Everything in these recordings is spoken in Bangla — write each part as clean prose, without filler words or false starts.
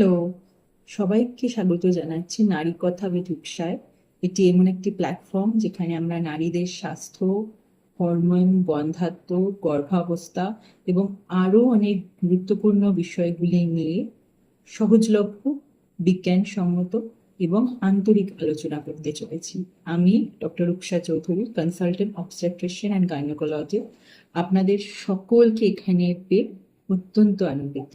হ্যালো, সবাইকে স্বাগত জানাচ্ছি নারী কথা উইথ উৎসায়। এটি এমন একটি প্ল্যাটফর্ম যেখানে আমরা নারীদের স্বাস্থ্য, হরমোন, বন্ধ্যাত্ব, গর্ভাবস্থা এবং আরও অনেক গুরুত্বপূর্ণ বিষয়গুলি নিয়ে সহজলভ্য, বিজ্ঞানসম্মত এবং আন্তরিক আলোচনা করতে চলেছি। আমি doctor Rupsa Chowdhury, consultant obstetrician and gynaecologist, আপনাদের সকলকে এখানে পেয়ে অত্যন্ত আনন্দিত।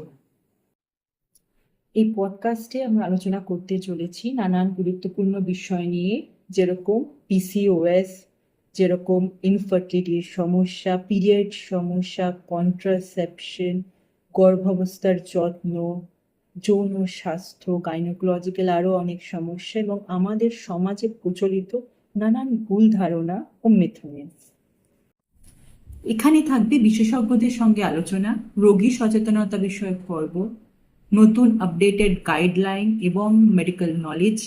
এই পডকাস্টে আমরা আলোচনা করতে চলেছি নানান গুরুত্বপূর্ণ বিষয় নিয়ে, যেরকম পিসিওএস, যেরকম ইনফার্টিলিটির সমস্যা, পিরিয়ড সমস্যা, কন্ট্রাসেপশন, গর্ভাবস্থার যত্ন, যৌন স্বাস্থ্য, গাইনোকোলজিক্যাল আরও অনেক সমস্যা এবং আমাদের সমাজে প্রচলিত নানান ভুল ধারণা ও মিথমিথ। এখানে থাকবে বিশেষজ্ঞদের সঙ্গে আলোচনা, রোগী সচেতনতা বিষয়ক পর্ব, নতুন আপডেটেড গাইডলাইন এবং মেডিকেল নলেজ,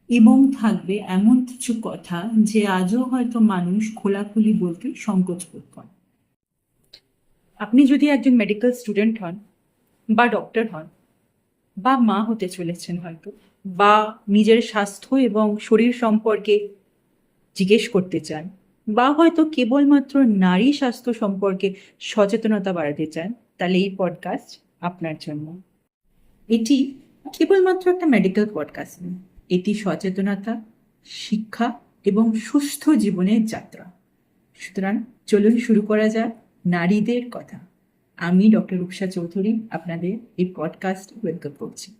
এবং থাকবে এমন কিছু কথা যে আজও হয়তো মানুষ খোলাখুলি বলতে সংকোচ বোধ করে। আপনি যদি একজন মেডিকেল স্টুডেন্ট হন, বা ডক্টর হন, বা মা হতে চলেছেন হয়তো, বা নিজের স্বাস্থ্য এবং শরীর সম্পর্কে জিজ্ঞেস করতে চান, বা হয়তো কেবলমাত্র নারী স্বাস্থ্য সম্পর্কে সচেতনতা বাড়াতে চান, তাহলে এই পডকাস্ট আপনার জন্য। এটি কেবলমাত্র একটা মেডিকেল পডকাস্ট নয়, এটি সচেতনতা, শিক্ষা এবং সুস্থ জীবনের যাত্রা। সুতরাং চলুন শুরু করা যাক নারীদের কথা। আমি ডক্টর রূপসা চৌধুরী আপনাদের এই পডকাস্ট ওয়েলকাম করছি।